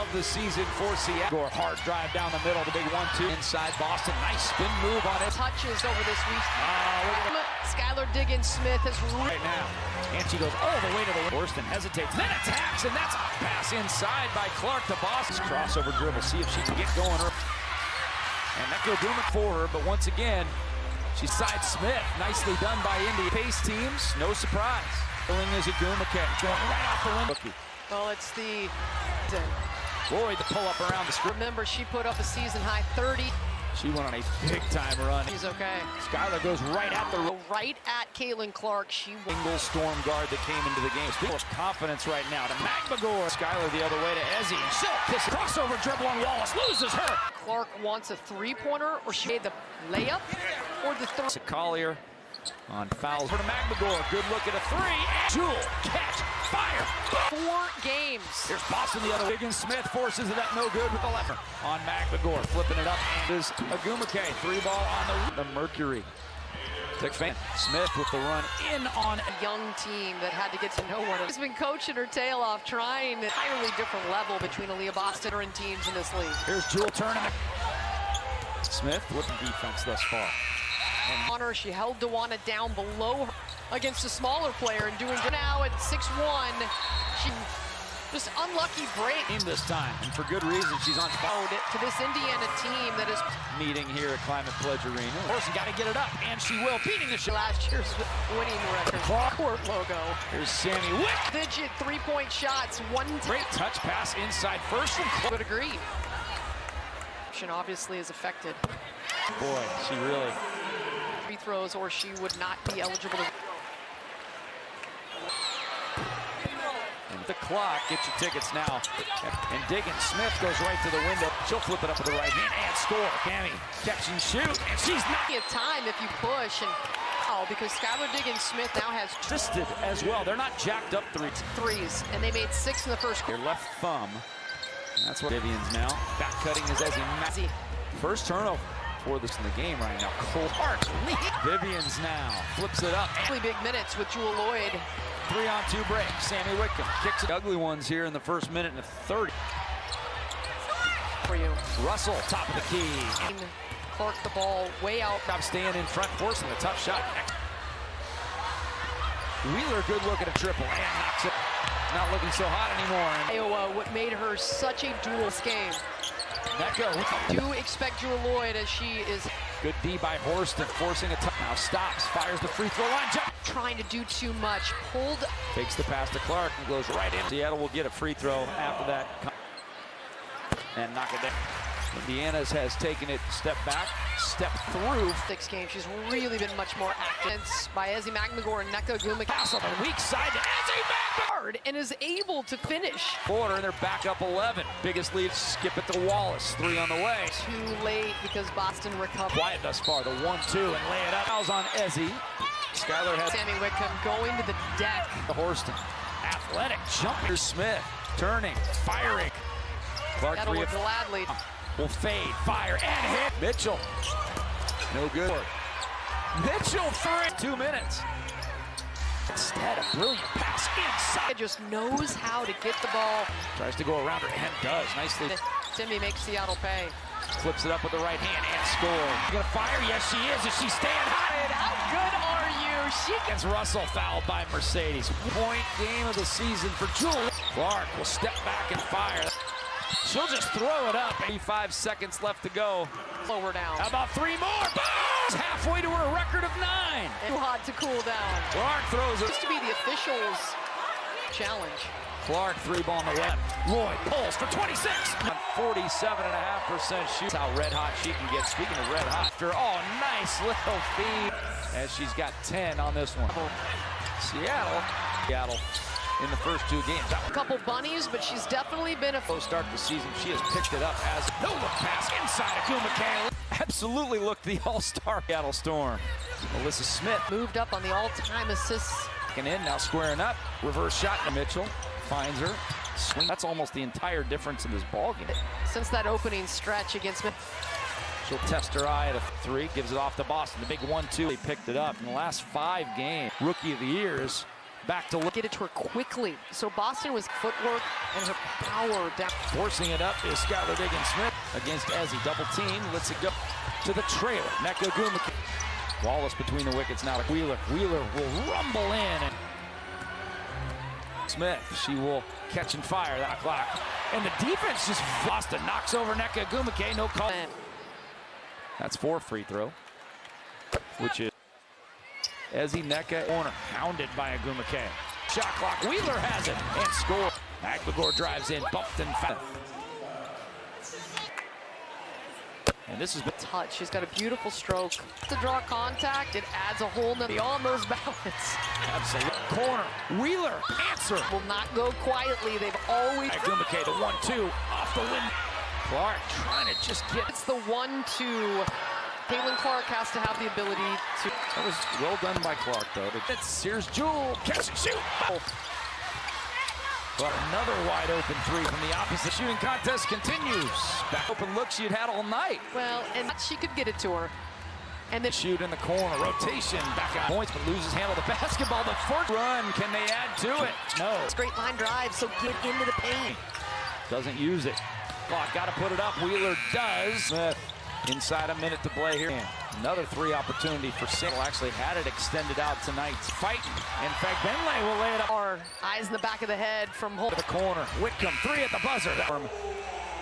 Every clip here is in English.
of the season for Seattle. Hard drive down the middle, the big 1-2 inside Boston. Nice spin move on it. Touches over this week. Skylar Diggins-Smith is right now. And she goes all the way to the Worston hesitates, then attacks, and that's a pass inside by Clark to Boston. Crossover dribble, see if she can get going. And that goes for her, but once again, she sides Smith. Nicely done by Indy. Pace teams, no surprise. Filling is Agumake, going right off the window. Well, it's the Lloyd, the pull up around the screen. Remember, she put up a season high 30. She went on a big-time run. She's okay. Skylar goes right at the right at Caitlin Clark. She single storm guard that came into the game. Speaking of confidence right now to McMagor. Skylar the other way to Ezzy. She'll kiss crossover dribble on Wallace. Loses her. Clark wants a three-pointer, or she made the layup, or the third. Collier on fouls. For McMagor. Good look at a three. Jewel catch. Fire. 4 games. Here's Boston the other way. Diggins-Smith forces it up, no good with the left. On McMagor, flipping it up, and is Agumake. 3-ball on the Mercury. Smith with the run in on a young team that had to get to know one. She's been coaching her tail off, trying an entirely different level between Aaliyah Boston and teams in this league. Here's Jewel turning. Smith with the defense thus far. And on her, she held Dewana down below her against a smaller player and doing good now at 6'1". She just unlucky break. This time, and for good reason. She's on fire to this Indiana team that is meeting here at Climate Pledge Arena. Of course, you got to get it up, and she will, beating the shot. Last year's winning record. Court logo. Here's Sammy Wick. Digit 3-point shots. Great touch pass inside first from Clark. Would agree. Obviously is affected. Boy, she really. Free throws, or she would not be eligible to. And the clock, get your tickets now. And Diggins-Smith goes right to the window. She'll flip it up with the right hand and score. Cammy, catch and shoot, and she's not. You have time if you push, and because Skylar Diggins-Smith now has twisted as well. They're not jacked up threes, and they made 6 in the first quarter. Their left thumb. That's what Vivian's now. Back cutting is Ezzy. First turnover for this in the game right now. Clark. Vivian's now flips it up. Really big minutes with Jewel Lloyd. 3-on-2 break. Sammy Wickham kicks it. Ugly ones here in the first minute and 30. For you. Russell, top of the key. Clark the ball way out. I'm staying in front, forcing the tough shot. Wheeler, good look at a triple and knocks it. Not looking so hot anymore. Iowa, what made her such a dual game. Do expect Jewel Lloyd as she is. Good D by Horston, forcing a tough. Now stops, fires the free throw line. Jump. Trying to do too much. Pulled. Takes the pass to Clark and goes right in. Seattle will get a free throw after that. And knock it down. Indiana's has taken it step back, step through. 6 games. She's really been much more active. By Ezzy McMagor and Nneka Agumake. Pass on the weak side to Ezzy McMagor. And is able to finish. Quarter, and they're back up 11. Biggest lead, skip it to Wallace. 3 on the way. Too late because Boston recovered. Quiet thus far. The 1-2 and lay it up. Fouls on Ezzy. Skylar has Sammy Wickham going to the deck. The Horston. Athletic jumper. Smith turning, firing. Clark That'll look gladly. Will fade, fire, and hit. Mitchell. No good. Mitchell 3. 2 minutes. Instead, a brilliant pass inside. Just knows how to get the ball. Tries to go around her and does. Nicely. Timmy makes Seattle pay. Flips it up with the right hand and scores. Gonna fire? Yes, she is. Is she staying high? How good are you? She gets Russell fouled by Mercedes. Point game of the season for Jewel. Clark will step back and fire. She'll just throw it up. 85 seconds left to go. Lower down. How about 3 more? Boom! Halfway to her record of 9. Too hot to cool down. Clark throws it. Used to be the officials' challenge. Clark 3-ball on the left. Lloyd pulls for 26. 47.5% shoot. That's how red hot she can get. Speaking of red hot, nice little feed. As she's got 10 on this one. Seattle. In the first 2 games. A couple bunnies, but she's definitely been a start to the season. She has picked it up as no look pass inside Agumake. Absolutely looked the all-star Seattle Storm. Melissa Smith moved up on the all-time assists. And in now squaring up. Reverse shot to Mitchell. Finds her. Swing. That's almost the entire difference in this ballgame. Since that opening stretch against me. She'll test her eye at a 3. Gives it off to Boston. The big 1-2. They picked it up in the last 5 games. Rookie of the Year is back to look. Get it to her quickly. So Boston was footwork and her power down. Forcing it up is Skylar Diggins-Smith against Ezzy. Double team, lets it go to the trailer. Nneka Ogwumike. Wallace between the wickets now. Wheeler. Wheeler will rumble in. And Smith, she will catch and fire that clock. And the defense just Boston knocks over Nneka Ogwumike. No call. That's 4 free throw, which is Ezzy Nneka corner, hounded by Ogwumike. Shot clock, Wheeler has it, and score. Agbagor drives in, bumped and fouled. And this is the touch. She's got a beautiful stroke. To draw contact, it adds a whole nother on those balance. Absolute corner. Wheeler, answer. Will not go quietly. They've always. Ogwumike, the 1-2, off the win. Clark trying to just get. It's the 1-2. Caitlin Clark has to have the ability to. That was well done by Clark, though. It's Sears Jewell, catch and shoot. But another wide open 3 from the opposite. Shooting contest continues. Back open look she had had all night. Well, and she could get it to her. And then shoot in the corner, rotation, back out points, but loses handle the basketball. The fourth run, can they add to it? No. Straight line drive, so get into the paint. Doesn't use it. Clock, got to put it up. Wheeler does. Smith inside a minute to play here. Another 3 opportunity for Single. Actually had it extended out tonight. Fighting. In fact, Benley will lay it up. Our eyes in the back of the head from home. The corner. Whitcomb, 3 at the buzzer.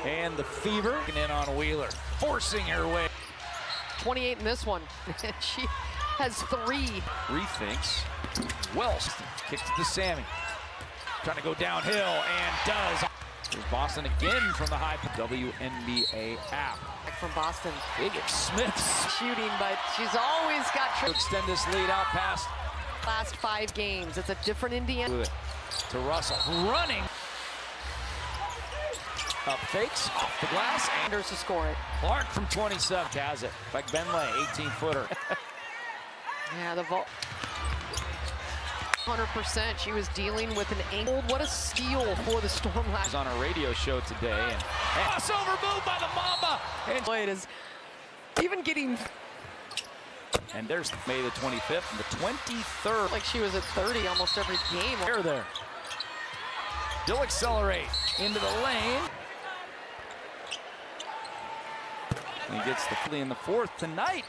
And the Fever in on Wheeler, forcing her way. 28 in this one. She has 3. Rethinks. Wells kicks to Sammy. Trying to go downhill and does. Here's Boston again from the high WNBA app. From Boston. Diggins-Smith shooting, but she's always got to extend this lead out past last 5 games. It's a different Indiana. To Russell, running. Up fakes, off the glass. Anders to score it. Clark from 27 has it. In fact, Benley, 18-footer. Yeah, the vault. 100%. She was dealing with an ankle. What a steal for the Storm last. On a radio show today, and crossover move by the Mamba. And it is even getting. And there's May the 25th and the 23rd. Like she was at 30 almost every game. There. They'll accelerate into the lane. He gets the in the 4th tonight.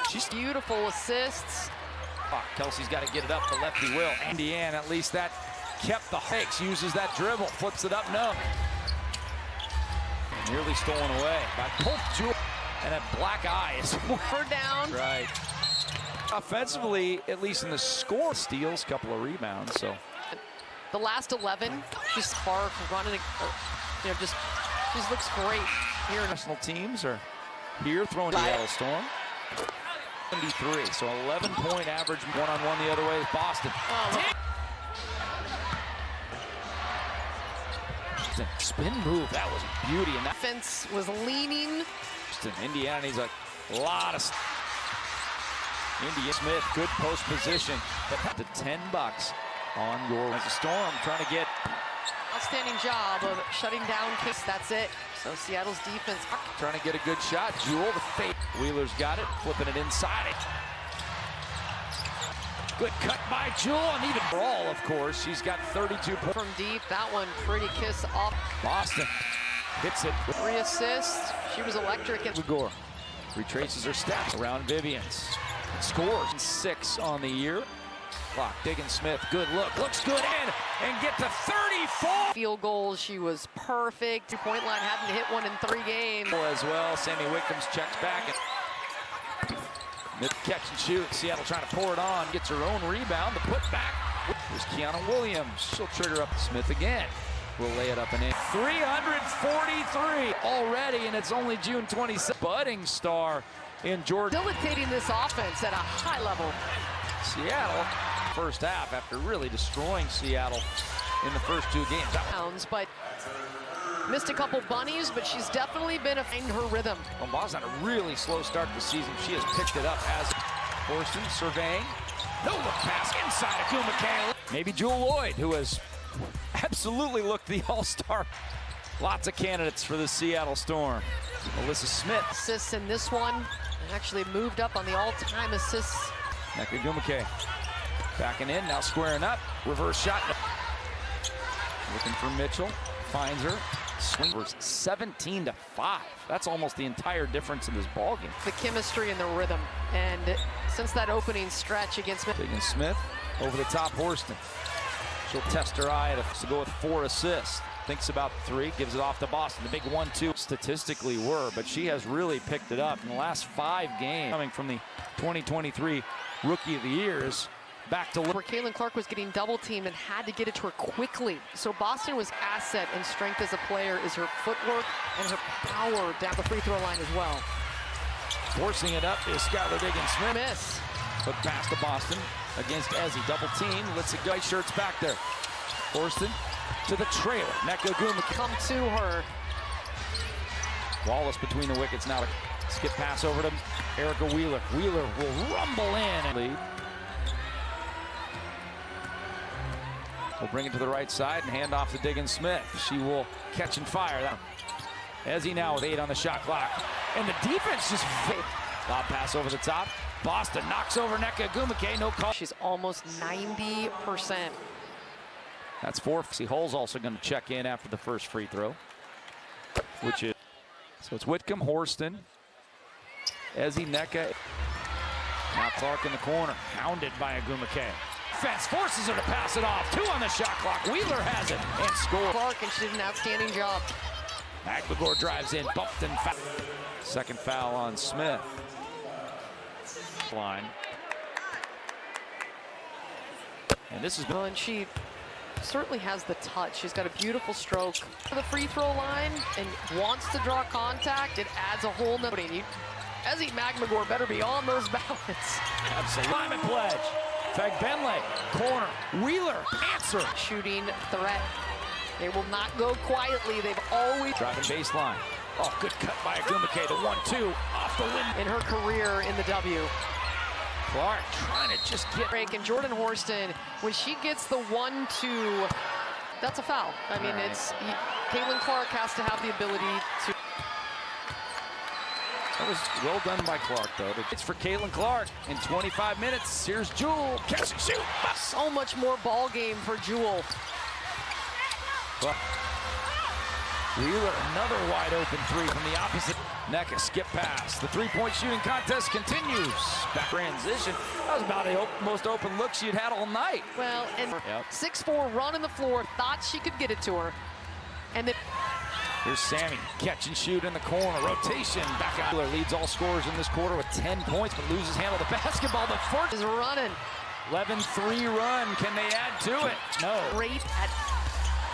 She's beautiful assists. Kelsey's got to get it up. The lefty will. Indiana, at least that kept the Hicks. Uses that dribble. Flips it up. No. Nearly stolen away by Polk Jewell. And a black eye is we're down. Right. Offensively, at least in the score, steals, couple of rebounds. So the last 11, she's far from running. Just looks great here. National teams are here throwing Seattle Storm. 73, so 11-point average, one-on-one the other way with Boston. Spin move, that was beauty. And that fence was leaning. Indiana needs a lot of. India Smith, good post position, but to $10 on your as a Storm trying to get. Outstanding job of shutting down Kiss. That's it. So Seattle's defense trying to get a good shot. Jewell, the fake. Wheeler's got it, flipping it inside it. Good cut by Jewell, and even Brawl, of course. She's got 32 points. From deep, that one pretty kiss off. Boston hits it. 3 assists. She was electric. Gore retraces her steps around Vivians. Scores 6 on the year. Clock, Diggins-Smith, good look, looks good in, and get to 34. Field goals, she was perfect. 2-point line, hadn't hit one in 3 games. As well, Sammy Wickham's checks back. And catch and shoot, Seattle trying to pour it on, gets her own rebound, the put back. Here's Kiana Williams, she'll trigger up Smith again. We'll lay it up and in. 343 already, and it's only June 26th. Budding star in Georgia. Facilitating this offense at a high level. Seattle, first half, after really destroying Seattle in the first 2 games. But missed a couple bunnies, but she's definitely been in her rhythm. Well, Boston had a really slow start to the season. She has picked it up as Horston surveying. No look pass inside of Ogwumike. Maybe Jewell Lloyd, who has absolutely looked the all-star. Lots of candidates for the Seattle Storm. Alyssa Smith. Assists in this one. Actually moved up on the all-time assists. Nneka Ogwumike Backing in, now squaring up. Reverse shot. Looking for Mitchell. Finds her. Swing 17-5. That's almost the entire difference in this ballgame. The chemistry and the rhythm. And since that opening stretch against Smith over the top, Horston. She'll test her eye to go with 4 assists. Thinks about 3, gives it off to Boston. The big 1-2 statistically were, but she has really picked it up in the last 5 games. Coming from the 2023 Rookie of the Years. Back to where Caitlin Clark was getting double teamed and had to get it to her quickly. So Boston was asset and strength as a player is her footwork and her power down the free throw line as well. Forcing it up is Skylar Diggins-Smith. Miss. But pass to Boston against Ezzy. Double team. Lets it go. Shirts back there. Horston to the trailer. Nneka Ogwumike come to her. Wallace between the wickets now. Skip pass over to Erica Wheeler. Wheeler will rumble in and lead. We'll bring it to the right side and hand off to Diggins-Smith. She will catch and fire. Ezzy now with 8 on the shot clock. And the defense just lob pass over the top. Boston knocks over Nneka Ogwumike. No call. She's almost 90%. That's 4. See, Hull's also going to check in after the first free throw. Which is, so it's Whitcomb, Horston, Ezzy, Nneka. Now Clark in the corner, hounded by Ogwumike. Fence forces her to pass it off. 2 on the shot clock. Wheeler has it and scores. Clark, and she did an outstanding job. Magmagor drives in, bumped and foul. Second foul on Smith. Line. And this is. Well, and she certainly has the touch. She's got a beautiful stroke to the free throw line and wants to draw contact. It adds a whole nother. Ezzy Magmagor better be on those ballots. Absolutely. Lyman pledge. Fagbenle, corner. Wheeler, answer. Shooting threat. They will not go quietly. They've always driving baseline. Oh, good cut by Ogwumike. The 1-2 off the rim. In her career in the W. Clark trying to just get break, and Jordan Horston, when she gets the 1-2, that's a foul. I mean, right. It's Caitlin Clark has to have the ability to. That was well done by Clark, though. It's for Caitlin Clark in 25 minutes. Here's Jewel. Catch and shoot. So much more ball game for Jewel. Well, Wheeler, another wide open 3 from the opposite. Nneka skip pass. The 3-point shooting contest continues. Back transition. That was about the most open look she had had all night. Well, and 6'4" running the floor, thought she could get it to her. And then here's Sammy, catch and shoot in the corner. Rotation back out. Wheeler leads all scorers in this quarter with 10 points, but loses handle of the basketball. The fourth is running. 11-3 run. Can they add to it? No. Great at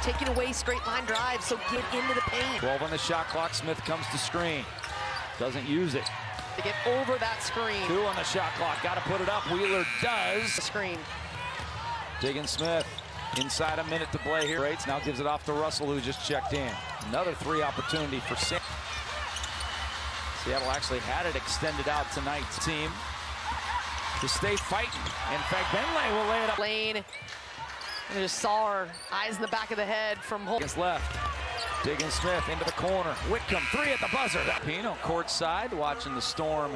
taking away straight line drive, so get into the paint. 12 on the shot clock. Smith comes to screen. Doesn't use it. To get over that screen. 2 on the shot clock. Got to put it up. Wheeler does. The screen. Diggins-Smith inside a minute to play here. Now gives it off to Russell, who just checked in. Another 3 opportunity for Sam. Seattle actually had it extended out tonight's team to stay fighting. And Fagbenle will lay it up. Lane. I just saw her eyes in the back of the head from Holt. Against left. Diggins-Smith into the corner. Whitcomb, 3 at the buzzer. Pino courtside watching the Storm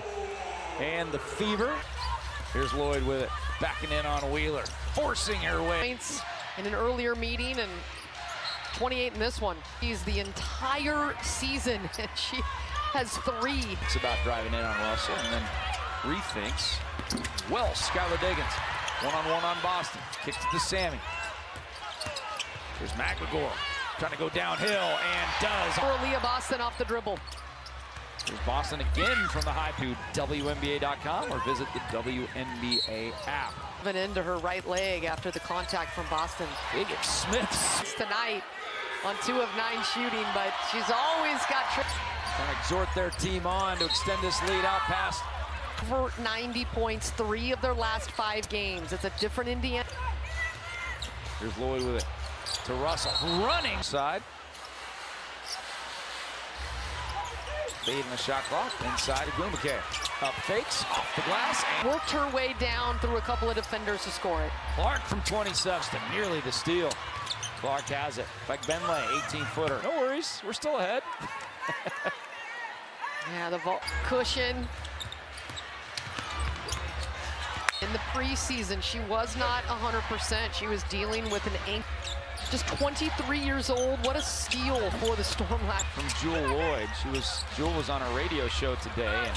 and the Fever. Here's Lloyd with it. Backing in on Wheeler. Forcing her way. Points in an earlier meeting and 28 in this one. She's the entire season and she has 3. It's about driving in on Russell and then rethinks. Well, Skylar Diggins. 1-on-1 on Boston. Kicks it to Sammy. Here's Magmagor trying to go downhill and does. Leah Boston off the dribble. Here's Boston again from the high to WNBA.com or visit the WNBA app. Into her right leg after the contact from Boston. Diggins-Smith tonight on 2 of 9 shooting, but she's always got tricks. Trying to exhort their team on to extend this lead out past. For 90 points, 3 of their last 5 games. It's a different Indiana. Here's Lloyd with it to Russell, running side. Fading the shot clock inside of Ogwumike. Up fakes, off the glass. And worked her way down through a couple of defenders to score it. Clark from 20 subs to nearly the steal. Clark has it. Fagbenle, 18-footer. No worries, we're still ahead. Yeah, the cushion. In In the preseason, she was not 100%. She was dealing with an ankle. Just 23 years old. What a steal for the Storm last. From Jewel Lloyd. Jewel was on a radio show today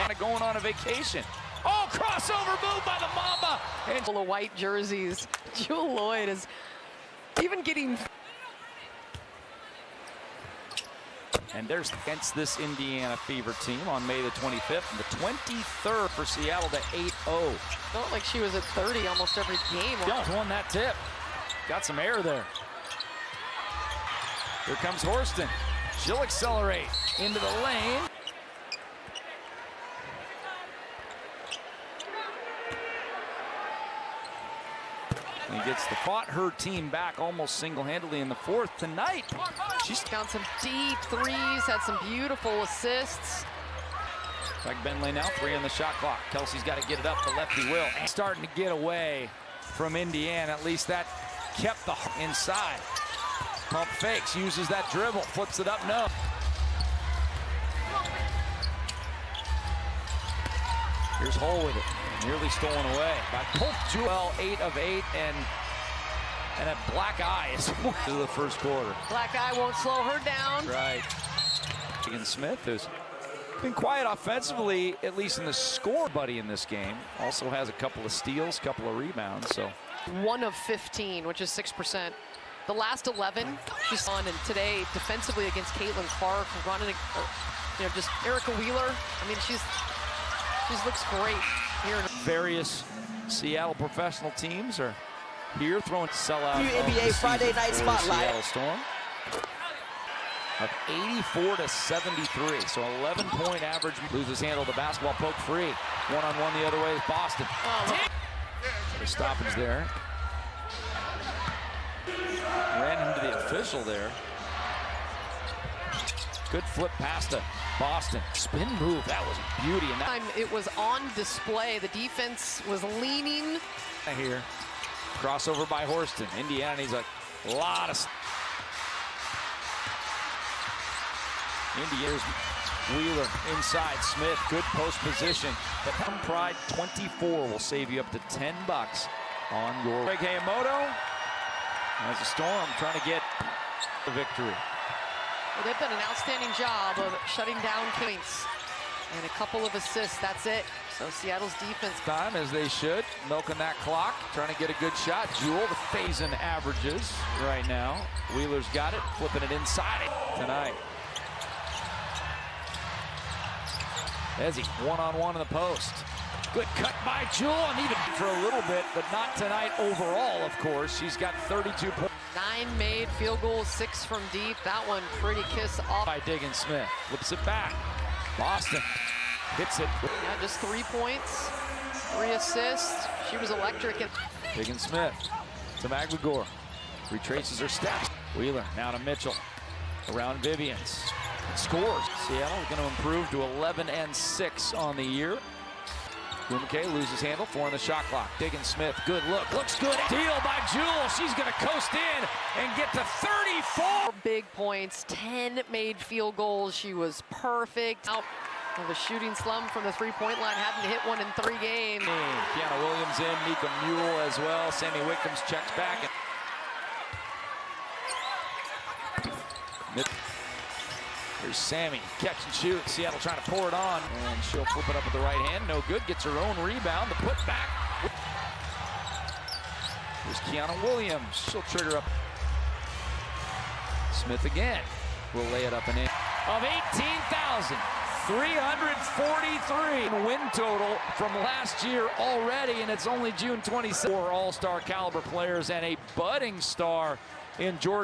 and going on a vacation. Oh, crossover move by the Mamba. And full of white jerseys. Jewel Lloyd is even getting. And there's against this Indiana Fever team on May the 25th and the 23rd for Seattle to 8-0. Felt like she was at 30 almost every game. Jones won that tip. Got some air there. Here comes Horston. She'll accelerate into the lane. And he fought her team back almost single-handedly in the fourth tonight. She's got some deep threes, had some beautiful assists. Like Bentley now, 3 on the shot clock. Kelsey's got to get it up, the lefty will. And starting to get away from Indiana, at least that kept the inside. Pump fakes, uses that dribble, flips it up, no. Here's Hole with it, nearly stolen away by Pope. Jewel, 8 of 8, and a black eye is to the first quarter. Black eye won't slow her down. Right. Megan Smith, who's been quiet offensively, at least in the score buddy in this game. Also has a couple of steals, couple of rebounds, so. 1 of 15, which is 6%. The last 11, she's on, and today defensively against Caitlin Clark, running, just Erica Wheeler. I mean, she looks great here. Various Seattle professional teams are here throwing sellout. WNBA Friday Night Spotlight. Seattle Storm of 84 to 73, so 11-point average. Loses handle, the basketball poke free. One-on-one the other way is Boston. The stoppage there. Ran into the official there. Good flip past to Boston. Spin move, that was beauty. And that it was on display. The defense was leaning. Here, crossover by Horston. Indiana needs a lot of. Indiana's Wheeler inside. Smith, good post position. But Pride 24 will save you up to $10 on your. Greg Hayamoto as the Storm trying to get the victory. Well, they've done an outstanding job of shutting down points and a couple of assists. That's it. So Seattle's defense. Time as they should, milking that clock, trying to get a good shot. Jewel, the phase-in averages right now. Wheeler's got it, flipping it inside tonight. Ezzy, one-on-one in the post. Good cut by Jewel, and even for a little bit, but not tonight overall, of course. She's got 32 points. 9 made field goals, 6 from deep. That one pretty kiss off. By Diggin Smith, flips it back. Boston hits it. Yeah, just 3 points, 3 assists. She was electric. Diggin Smith to McMagor. Retraces her steps. Wheeler now to Mitchell. Around Vivians. Scores. Seattle going to improve to 11-6 on the year. McKay loses handle, 4 on the shot clock. Diggin Smith, good look, looks good. Deal by Jewel, she's gonna coast in and get to 34. Big points, 10 made field goals. She was perfect. Out of a shooting slump from the three-point line, hadn't hit one in 3 games. Kiana Williams in, Mika Mule as well. Sammy Wickham's checks back. Here's Sammy, catch and shoot. Seattle trying to pour it on, and she'll flip it up with the right hand. No good, gets her own rebound. The put back. Here's Kiana Williams. She'll trigger up. Smith again. Will lay it up and in. Of 18,343 win total from last year already, and it's only June 27th. 4 all-star caliber players and a budding star in Georgia.